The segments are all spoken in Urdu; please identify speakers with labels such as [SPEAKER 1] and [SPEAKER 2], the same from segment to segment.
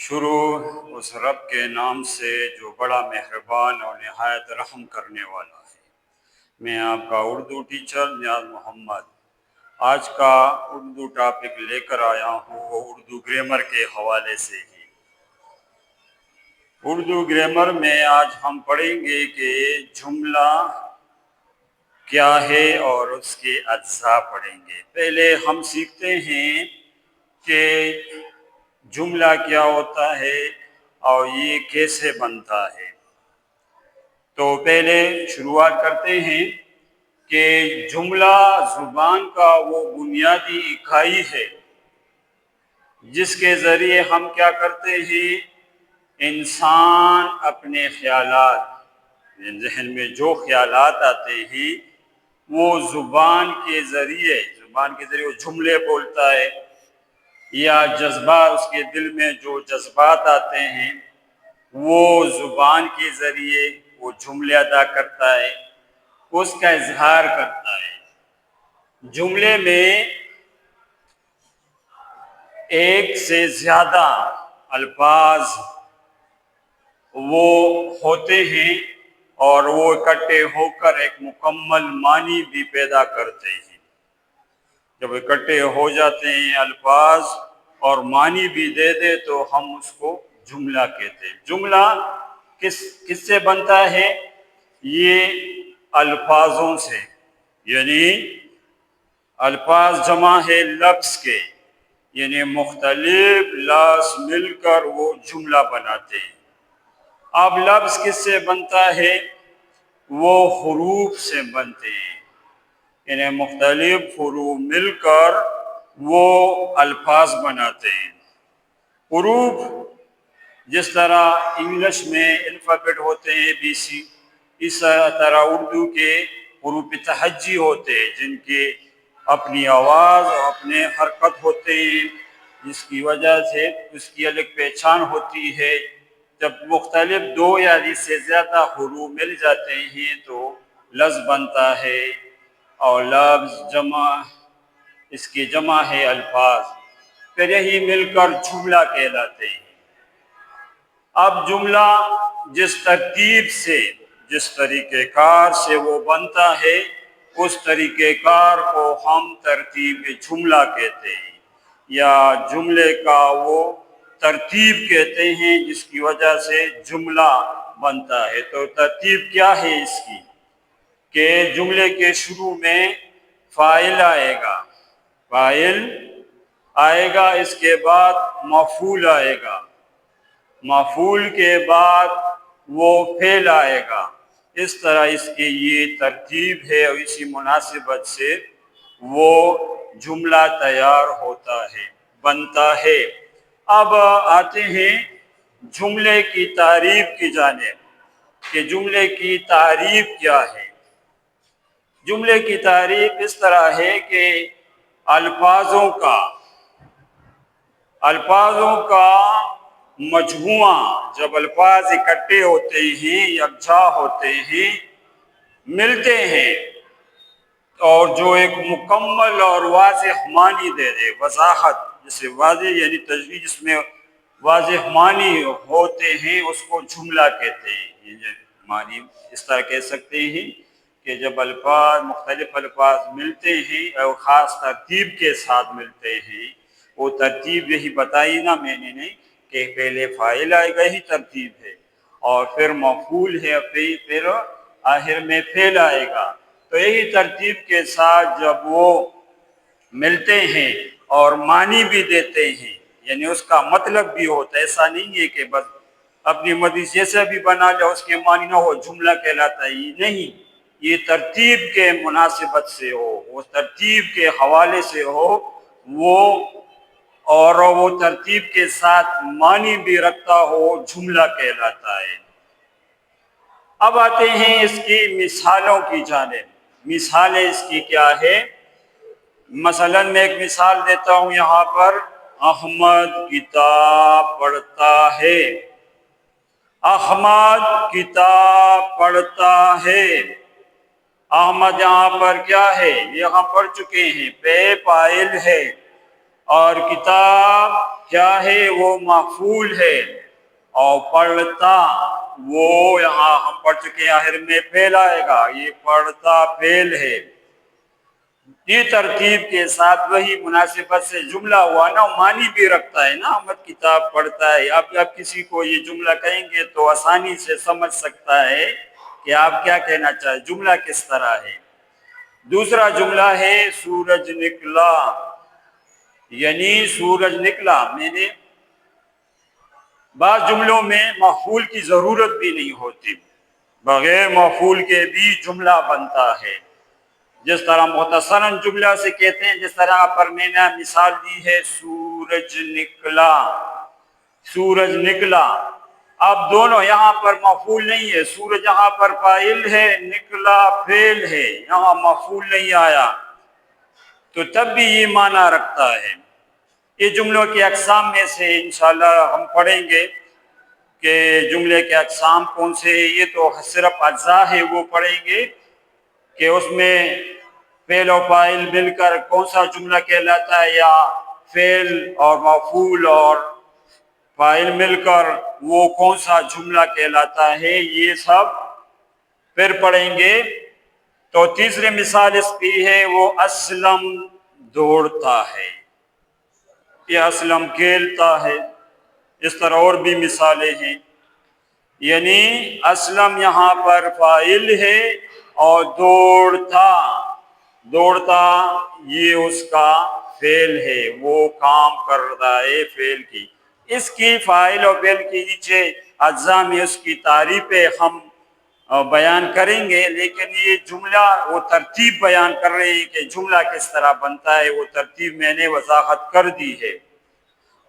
[SPEAKER 1] شروع اس رب کے نام سے جو بڑا مہربان اور نہایت رحم کرنے والا ہے۔ میں آپ کا اردو ٹیچر نیاز محمد آج کا اردو ٹاپک لے کر آیا ہوں، وہ اردو گرامر کے حوالے سے ہی۔ اردو گرامر میں آج ہم پڑھیں گے کہ جملہ کیا ہے اور اس کے اجزاء پڑھیں گے۔ پہلے ہم سیکھتے ہیں کہ جملہ کیا ہوتا ہے اور یہ کیسے بنتا ہے۔ تو پہلے شروعات کرتے ہیں کہ جملہ زبان کا وہ بنیادی اکائی ہے جس کے ذریعے ہم کیا کرتے ہیں، انسان اپنے خیالات، ذہن میں جو خیالات آتے ہیں وہ زبان کے ذریعے وہ جملے بولتا ہے، یا جذبات، اس کے دل میں جو جذبات آتے ہیں وہ زبان کے ذریعے وہ جملے ادا کرتا ہے، اس کا اظہار کرتا ہے۔ جملے میں ایک سے زیادہ الفاظ وہ ہوتے ہیں اور وہ اکٹھے ہو کر ایک مکمل معنی بھی پیدا کرتے ہیں۔ جب اکٹھے ہو جاتے ہیں الفاظ اور معنی بھی دے دے تو ہم اس کو جملہ کہتے ہیں۔ جملہ کس سے بنتا ہے؟ یہ الفاظوں سے، یعنی الفاظ جمع ہے لفظ کے، یعنی مختلف لفظ مل کر وہ جملہ بناتے ہیں۔ اب لفظ کس سے بنتا ہے؟ وہ حروف سے بنتے ہیں، یعنی مختلف حروف مل کر وہ الفاظ بناتے ہیں۔ حروف جس طرح انگلش میں الفابیٹ ہوتے ہیں ABC، اس طرح اردو کے حروف تہجی ہوتے ہیں جن کے اپنی آواز اور اپنے حرکت ہوتے ہیں، جس کی وجہ سے اس کی الگ پہچان ہوتی ہے۔ جب مختلف دو یا اس سے زیادہ حروف مل جاتے ہیں تو لفظ بنتا ہے، اور لفظ جمع، اس کی جمع ہے الفاظ، پھر یہی مل کر جملہ کہلاتے ہیں۔ اب جملہ جس ترتیب سے، جس طریقہ کار سے وہ بنتا ہے، اس طریقہ کار کو ہم ترتیب جملہ کہتے ہیں، یا جملے کا وہ ترتیب کہتے ہیں جس کی وجہ سے جملہ بنتا ہے۔ تو ترتیب کیا ہے اس کی؟ کہ جملے کے شروع میں فاعل آئے گا، اس کے بعد مفعول آئے گا، مفعول کے بعد وہ فعل آئے گا۔ اس طرح اس کی یہ ترتیب ہے اور اسی مناسبت سے وہ جملہ تیار ہوتا ہے، بنتا ہے۔ اب آتے ہیں جملے کی تعریف کی جانب کہ جملے کی تعریف کیا ہے۔ جملے کی تعریف اس طرح ہے کہ الفاظوں کا مجموعہ، جب الفاظ اکٹھے ہوتے ہیں، یکجا ہوتے ہیں، ملتے ہیں، اور جو ایک مکمل اور واضح معنی دے دے، وضاحت، جسے واضح یعنی تجوید جس میں واضح معنی ہوتے ہیں، اس کو جملہ کہتے ہیں۔ یہ معنی اس طرح کہہ سکتے ہیں کہ جب مختلف الفاظ ملتے ہیں اور خاص ترتیب کے ساتھ ملتے ہیں، وہ ترتیب یہی بتائی نا میں نے نہیں کہ پہلے فاعل آئے گا، ہی ترتیب ہے، اور پھر مفعول ہے، پھر آخر میں فعل آئے گا۔ تو یہی ترتیب کے ساتھ جب وہ ملتے ہیں اور معنی بھی دیتے ہیں، یعنی اس کا مطلب بھی ہوتا ہے، ایسا نہیں ہے کہ بس اپنی مرضی جیسا بھی بنا لے اس کے معنی نہ ہو جملہ کہلاتا ہے، نہیں، یہ ترتیب کے مناسبت سے ہو، وہ ترتیب کے حوالے سے ہو، اور وہ ترتیب کے ساتھ معنی بھی رکھتا ہو، جملہ کہلاتا ہے۔ اب آتے ہیں اس کی مثالوں کی جانب۔ مثالیں اس کی کیا ہے؟ مثلا میں ایک مثال دیتا ہوں یہاں پر، احمد کتاب پڑھتا ہے۔ احمد کتاب پڑھتا ہے۔ احمد یہاں پر کیا ہے؟ یہاں پڑھ چکے ہیں، فاعل ہے، اور کتاب کیا ہے؟ وہ مفعول ہے، اور پڑھتا وہ یہاں ہم پڑھ چکے ہیں آخر میں فعل آئے گا، یہ پڑھتا فعل ہے۔ یہ ترتیب کے ساتھ وہی مناسبت سے جملہ ہوا نا، معنی بھی رکھتا ہے نا، احمد کتاب پڑھتا ہے۔ آپ جب کسی کو یہ جملہ کہیں گے تو آسانی سے سمجھ سکتا ہے کہ آپ کیا کہنا چاہیں، جملہ کس طرح ہے۔ دوسرا جملہ ہے سورج نکلا، یعنی سورج نکلا۔ میں نے بعض جملوں میں مفعول کی ضرورت بھی نہیں ہوتی، بغیر مفعول کے بھی جملہ بنتا ہے، جس طرح مختصراً جملہ سے کہتے ہیں، جس طرح پر میں نے مثال دی ہے سورج نکلا، سورج نکلا۔ اب دونوں یہاں پر مفعول نہیں ہے، سورج یہاں پر فاعل ہے، نکلا فعل ہے، یہاں مفعول نہیں آیا، تو تب بھی یہ معنی رکھتا ہے۔ یہ جملوں کی اقسام میں سے انشاءاللہ ہم پڑھیں گے کہ جملے کے اقسام کون سے ہیں۔ یہ تو صرف اجزاء ہے، وہ پڑھیں گے کہ اس میں فعل و فاعل مل کر کون سا جملہ کہلاتا ہے، یا فعل اور مفعول اور فاعل مل کر وہ کون سا جملہ کہلاتا ہے، یہ سب پھر پڑھیں گے۔ تو تیسری مثال اس کی ہے وہ اسلم دوڑتا ہے، یہ اسلم کھیلتا ہے۔ اس طرح اور بھی مثالیں ہیں، یعنی اسلم یہاں پر فاعل ہے اور دوڑتا، دوڑتا یہ اس کا فعل ہے، وہ کام کر رہا ہے فعل کی۔ اس کی فاعل اور فعل کے نیچے اجزاء میں اس کی تعریفیں ہم بیان کریں گے، لیکن یہ جملہ وہ ترتیب بیان کر رہے ہیں کہ جملہ کس طرح بنتا ہے، وہ ترتیب میں نے وضاحت کر دی ہے۔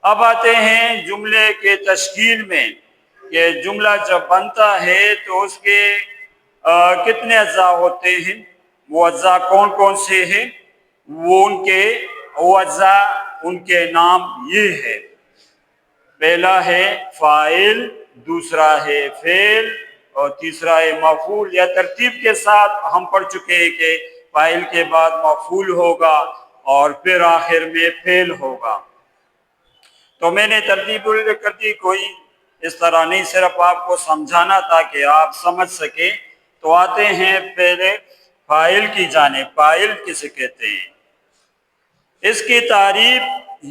[SPEAKER 1] اب آتے ہیں جملے کے تشکیل میں، کہ جملہ جب بنتا ہے تو اس کے کتنے اجزاء ہوتے ہیں، وہ اجزاء کون کون سے ہیں، وہ اجزاء ان کے نام یہ ہے۔ پہلا ہے فاعل، دوسرا ہے فعل، اور تیسرا ہے مفعول۔ یا ترتیب کے ساتھ ہم پڑھ چکے ہیں کہ فاعل کے بعد مفعول ہوگا اور پھر آخر میں فعل ہوگا۔ تو میں نے ترتیب کر دی، کوئی اس طرح نہیں، صرف آپ کو سمجھانا تھا کہ آپ سمجھ سکیں۔ تو آتے ہیں پہلے فاعل کی جانب۔ فاعل کسے کہتے ہیں؟ اس کی تعریف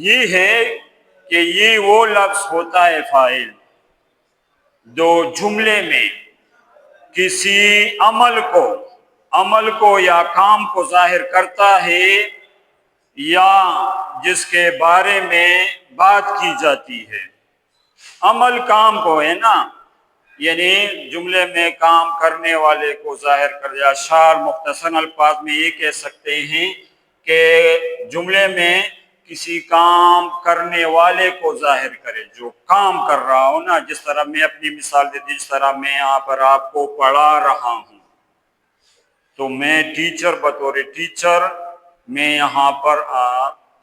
[SPEAKER 1] یہ ہے کہ یہ وہ لفظ ہوتا ہے فاعل جو جملے میں کسی عمل کو یا کام کو ظاہر کرتا ہے، یا جس کے بارے میں بات کی جاتی ہے۔ عمل کام کو ہے نا، یعنی جملے میں کام کرنے والے کو ظاہر کر دیا۔ اشعار مختصر الفاظ میں یہ کہہ سکتے ہیں کہ جملے میں کسی کام کرنے والے کو ظاہر کرے، جو کام کر رہا ہو نا۔ جس طرح میں اپنی مثال دے دی، جس طرح میں یہاں پر آپ کو پڑھا رہا ہوں، تو میں ٹیچر، بطور ٹیچر میں یہاں پر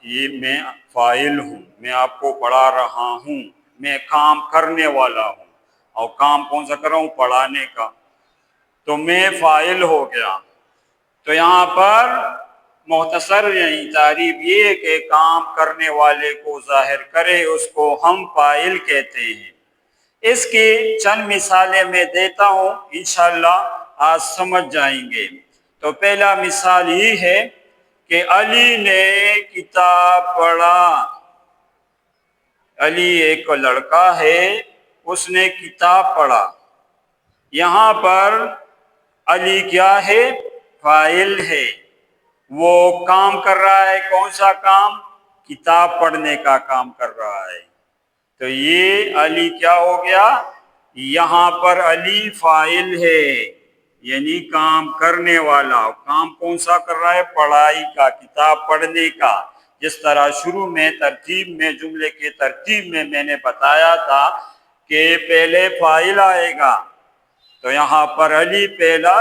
[SPEAKER 1] یہ میں فاعل ہوں، میں آپ کو پڑھا رہا ہوں، میں کام کرنے والا ہوں، اور کام کون سا کر رہا ہوں؟ پڑھانے کا، تو میں فاعل ہو گیا۔ تو یہاں پر مختصر یعنی تعریف یہ ہے کہ کام کرنے والے کو ظاہر کرے، اس کو ہم فاعل کہتے ہیں۔ اس کی چند مثالیں میں دیتا ہوں، انشاءاللہ آج سمجھ جائیں گے۔ تو پہلا مثال یہ ہے کہ علی نے کتاب پڑھا۔ علی ایک لڑکا ہے، اس نے کتاب پڑھا۔ یہاں پر علی کیا ہے؟ فاعل ہے، وہ کام کر رہا ہے۔ کون سا کام؟ کتاب پڑھنے کا کام کر رہا ہے۔ تو یہ علی کیا ہو گیا؟ یہاں پر علی فاعل ہے، یعنی کام کرنے والا۔ کام کون سا کر رہا ہے؟ پڑھائی کا، کتاب پڑھنے کا۔ جس طرح شروع میں ترتیب میں، جملے کے ترتیب میں نے بتایا تھا کہ پہلے فاعل آئے گا، تو یہاں پر علی پہلا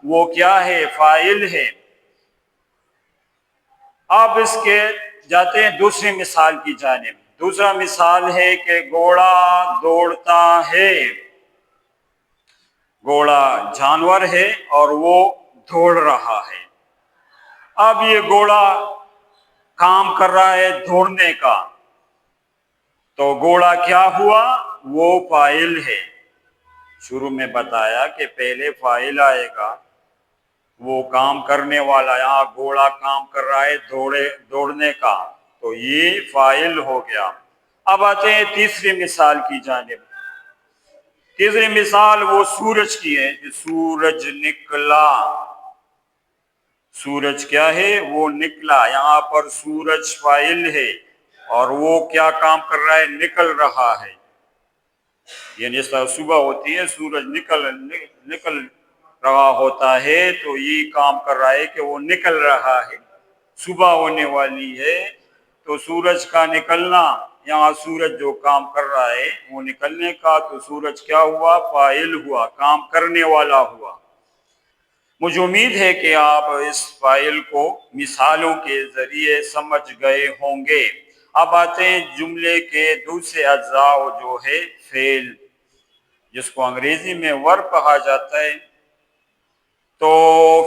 [SPEAKER 1] وہ کیا ہے؟ فاعل ہے۔ اب اس کے جاتے ہیں دوسری مثال کی جانب۔ دوسرا مثال ہے کہ گھوڑا دوڑتا ہے۔ گھوڑا جانور ہے اور وہ دوڑ رہا ہے۔ اب یہ گھوڑا کام کر رہا ہے دوڑنے کا، تو گھوڑا کیا ہوا؟ وہ فاعل ہے۔ شروع میں بتایا کہ پہلے فاعل آئے گا، وہ کام کرنے والا، یہاں گھوڑا کام کر رہا ہے دوڑنے کا، تو یہ فاعل ہو گیا۔ اب آتے ہیں تیسری مثال کی جانب۔ تیسری مثال وہ سورج کی ہے کہ سورج نکلا۔ سورج کیا ہے؟ وہ نکلا۔ یہاں پر سورج فاعل ہے اور وہ کیا کام کر رہا ہے؟ نکل رہا ہے۔ یعنی جس طرح صبح ہوتی ہے، سورج نکل رہا ہوتا ہے، تو یہ کام کر رہا ہے کہ وہ نکل رہا ہے، صبح ہونے والی ہے، تو سورج کا نکلنا، یہاں سورج جو کام کر رہا ہے وہ نکلنے کا، تو سورج کیا ہوا؟ فاعل ہوا، کام کرنے والا ہوا۔ مجھے امید ہے کہ آپ اس فاعل کو مثالوں کے ذریعے سمجھ گئے ہوں گے۔ اب آتے ہیں جملے کے دوسرے اجزاء جو ہے فعل، جس کو انگریزی میں ورب کہا جاتا ہے۔ تو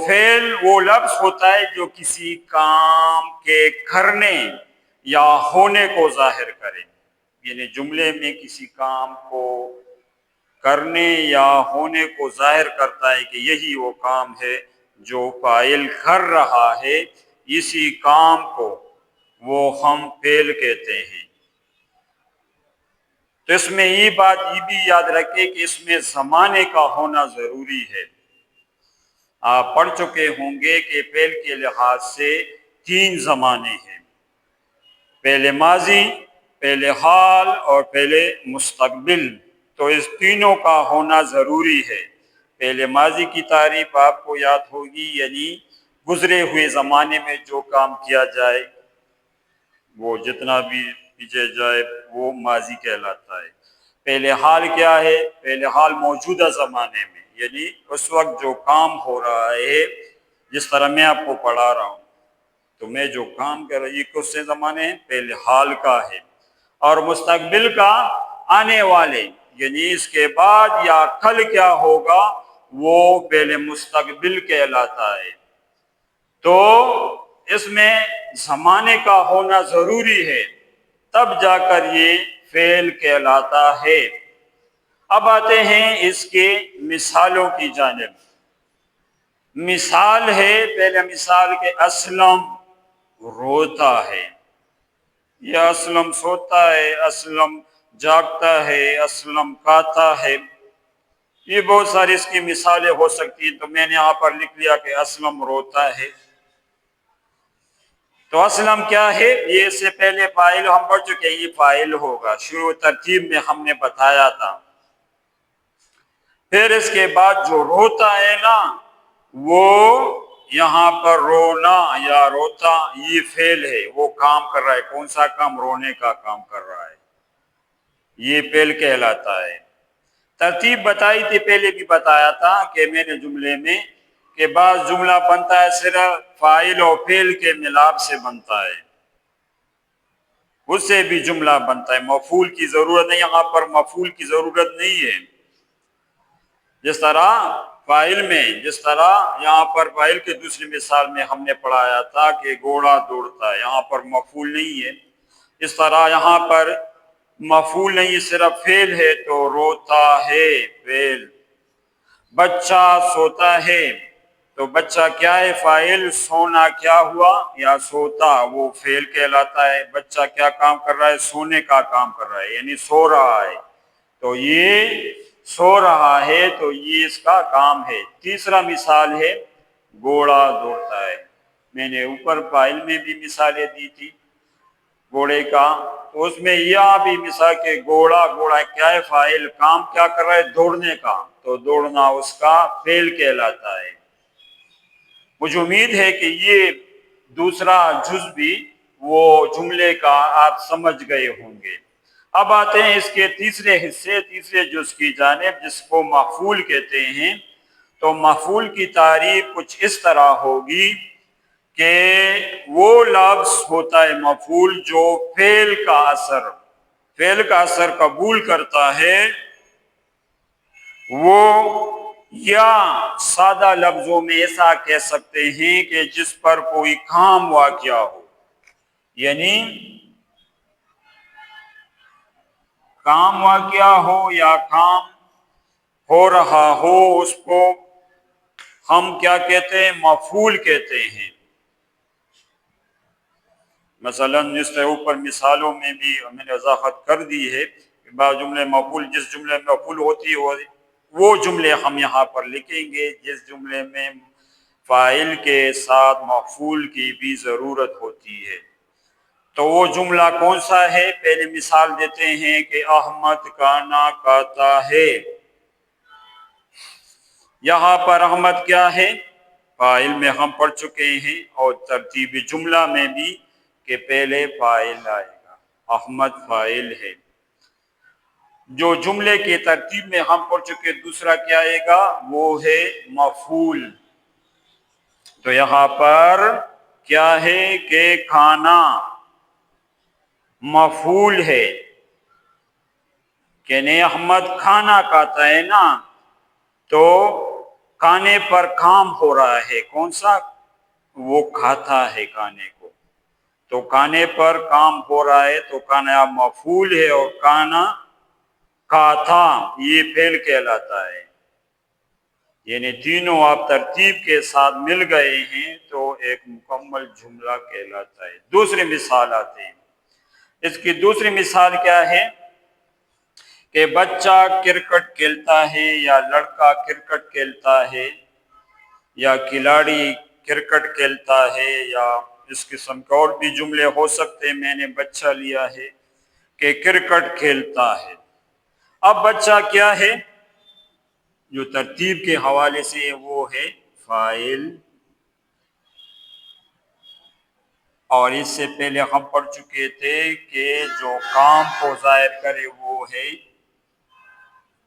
[SPEAKER 1] فعل وہ لفظ ہوتا ہے جو کسی کام کے کرنے یا ہونے کو ظاہر کرے، یعنی جملے میں کسی کام کو کرنے یا ہونے کو ظاہر کرتا ہے کہ یہی وہ کام ہے جو فاعل کر رہا ہے، اسی کام کو وہ ہم فعل کہتے ہیں۔ تو اس میں یہ بات یہ بھی یاد رکھیں کہ اس میں زمانے کا ہونا ضروری ہے۔ آپ پڑھ چکے ہوں گے کہ فعل کے لحاظ سے 3 زمانے ہیں، پہلے ماضی، پہلے حال اور پہلے مستقبل۔ تو اس تینوں کا ہونا ضروری ہے۔ پہلے ماضی کی تعریف آپ کو یاد ہوگی، یعنی گزرے ہوئے زمانے میں جو کام کیا جائے، وہ جتنا بھی پیچھے جائے وہ ماضی کہلاتا ہے۔ پہلے حال کیا ہے؟ پہلے حال موجودہ زمانے میں، یعنی اس وقت جو کام ہو رہا ہے، جس طرح میں آپ کو پڑھا رہا ہوں، تو میں جو کام کر رہا، یہ کس سے زمانے ہیں؟ پہلے حال کا ہے۔ اور مستقبل کا آنے والے، یعنی اس کے بعد یا کل کیا ہوگا، وہ پہلے مستقبل کہلاتا ہے۔ تو اس میں زمانے کا ہونا ضروری ہے، تب جا کر یہ فعل کہلاتا ہے۔ اب آتے ہیں اس کے مثالوں کی جانب۔ مثال ہے، پہلے مثال کے اسلم روتا ہے، یا اسلم سوتا ہے، اسلم جاگتا ہے، اسلم کھاتا ہے، یہ بہت ساری اس کی مثالیں ہو سکتی ہیں، تو میں نے یہاں پر لکھ لیا کہ اسلم روتا ہے۔ تو اسلم کیا ہے؟ یہ اس سے پہلے فاعل ہم پڑھ چکے ہیں، یہ فاعل ہوگا، شروع ترتیب میں ہم نے بتایا تھا۔ پھر اس کے بعد جو روتا ہے نا، وہ یہاں پر رونا یا روتا یہ فعل ہے، وہ کام کر رہا ہے۔ کون سا کام؟ رونے کا کام کر رہا ہے، یہ فعل کہلاتا ہے۔ ترتیب بتائی تھی، پہلے بھی بتایا تھا کہ میں نے جملے میں کہ بعض جملہ بنتا ہے صرف فاعل اور فعل کے ملاپ سے بنتا ہے، اس سے بھی جملہ بنتا ہے، مفعول کی ضرورت نہیں، یہاں پر مفعول کی ضرورت نہیں ہے۔ جس طرح فاعل میں، جس طرح یہاں پر فاعل کے دوسری مثال میں ہم نے پڑھایا تھا کہ گھوڑا دوڑتا ہے، یہاں پر مفعول نہیں ہے، اس طرح یہاں پر مفعول نہیں، صرف فعل ہے، تو روتا ہے فعل۔ بچہ سوتا ہے، تو بچہ کیا ہے؟ فاعل۔ سونا کیا ہوا؟ یا سوتا، وہ فعل کہلاتا ہے۔ بچہ کیا کام کر رہا ہے؟ سونے کا کام کر رہا ہے، یعنی سو رہا ہے، تو یہ سو رہا ہے، تو یہ اس کا کام ہے۔ تیسرا مثال ہے گھوڑا دوڑتا ہے، میں نے اوپر فاعل میں بھی مثالیں دی تھی گھوڑے کا، تو اس میں یہ بھی مثال کہ گھوڑا کیا ہے؟ فاعل، کام کیا کر رہا ہے؟ دوڑنے کا، تو دوڑنا اس کا فعل کہلاتا ہے۔ مجھے امید ہے کہ یہ دوسرا جز بھی وہ جملے کا آپ سمجھ گئے ہوں گے۔ اب آتے ہیں اس کے تیسرے حصے، تیسرے جز کی جانب، جس کو مفعول کہتے ہیں۔ تو مفعول کی تعریف کچھ اس طرح ہوگی کہ وہ لفظ ہوتا ہے مفعول جو فعل کا اثر قبول کرتا ہے، وہ یا سادہ لفظوں میں ایسا کہہ سکتے ہیں کہ جس پر کوئی کام واقع ہو، یعنی کام واقعہ ہو یا کام ہو رہا ہو، اس کو ہم کیا کہتے ہیں؟ مفعول کہتے ہیں۔ مثلا جس طرح اوپر مثالوں میں بھی میں نے وضاحت کر دی ہے کہ بعض جملے مفعول، جس جملے میں مفعول ہوتی ہے وہ جملے ہم یہاں پر لکھیں گے، جس جملے میں فاعل کے ساتھ مفعول کی بھی ضرورت ہوتی ہے۔ تو وہ جملہ کون سا ہے؟ پہلے مثال دیتے ہیں کہ احمد کھانا کھاتا ہے۔ یہاں پر احمد کیا ہے؟ فاعل میں ہم پڑھ چکے ہیں، اور ترتیب جملہ میں بھی کہ پہلے فاعل آئے گا، احمد فاعل ہے۔ جو جملے کے ترتیب میں ہم پڑھ چکے دوسرا کیا آئے گا؟ وہ ہے مفعول۔ تو یہاں پر کیا ہے کہ کھانا مفعول ہے، کہ نہیں احمد کھانا کھاتا ہے نا، تو کھانے پر کام ہو رہا ہے، کون سا؟ وہ کھاتا ہے کھانے کو، تو کھانے پر کام ہو رہا ہے، تو کھانا مفعول ہے، اور کھانا کھاتا یہ فعل کہلاتا ہے۔ یعنی تینوں آپ ترتیب کے ساتھ مل گئے ہیں تو ایک مکمل جملہ کہلاتا ہے۔ دوسری مثال آتے ہیں۔ اس کی دوسری مثال کیا ہے کہ بچہ کرکٹ کھیلتا ہے، یا لڑکا کرکٹ کھیلتا ہے، یا کھلاڑی کرکٹ کھیلتا ہے، یا اس قسم کے اور بھی جملے ہو سکتے ہیں۔ میں نے بچہ لیا ہے کہ کرکٹ کھیلتا ہے۔ اب بچہ کیا ہے؟ جو ترتیب کے حوالے سے وہ ہے فاعل، اور اس سے پہلے ہم پڑھ چکے تھے کہ جو کام کو ظاہر کرے وہ ہے،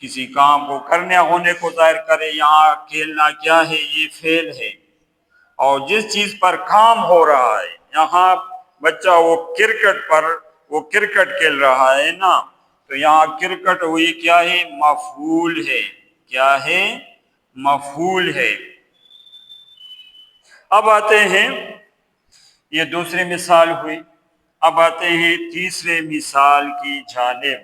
[SPEAKER 1] کسی کام کو کرنے ہونے کو ظاہر کرے۔ یہاں کھیلنا کیا ہے؟ یہ فعل ہے، اور جس چیز پر کام ہو رہا ہے، یہاں بچہ وہ کرکٹ کھیل رہا ہے نا، تو یہاں کرکٹ ہوئی کیا ہے؟ مفعول ہے۔ کیا ہے؟ مفعول ہے۔ اب آتے ہیں، یہ دوسری مثال ہوئی، اب آتے ہیں تیسرے مثال کی جانب۔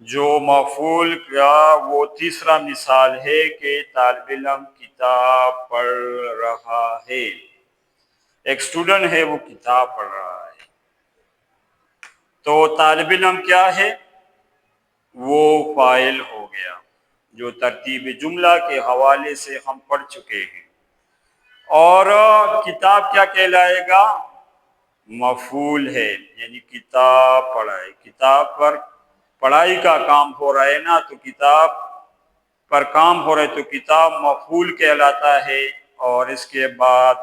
[SPEAKER 1] جو مفعول کا وہ تیسرا مثال ہے کہ طالب علم کتاب پڑھ رہا ہے۔ ایک اسٹوڈنٹ ہے، وہ کتاب پڑھ رہا ہے، تو طالب علم کیا ہے؟ وہ فاعل ہو گیا، جو ترتیب جملہ کے حوالے سے ہم پڑھ چکے ہیں۔ اور کتاب کیا کہلائے گا؟ مفعول ہے، یعنی کتاب پڑھائے، کتاب پر پڑھائی کا کام ہو رہا ہے نا، تو کتاب پر کام ہو رہا ہے تو کتاب مفعول کہلاتا ہے، اور اس کے بعد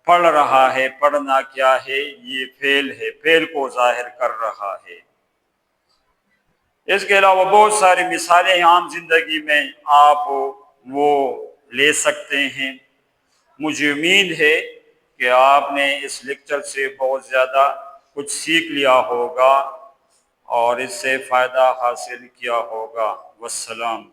[SPEAKER 1] پڑھ رہا ہے، پڑھنا کیا ہے؟ یہ فعل ہے، فعل کو ظاہر کر رہا ہے۔ اس کے علاوہ بہت ساری مثالیں عام زندگی میں آپ وہ لے سکتے ہیں۔ مجھے امید ہے کہ آپ نے اس لیکچر سے بہت زیادہ کچھ سیکھ لیا ہوگا اور اس سے فائدہ حاصل کیا ہوگا۔ والسلام۔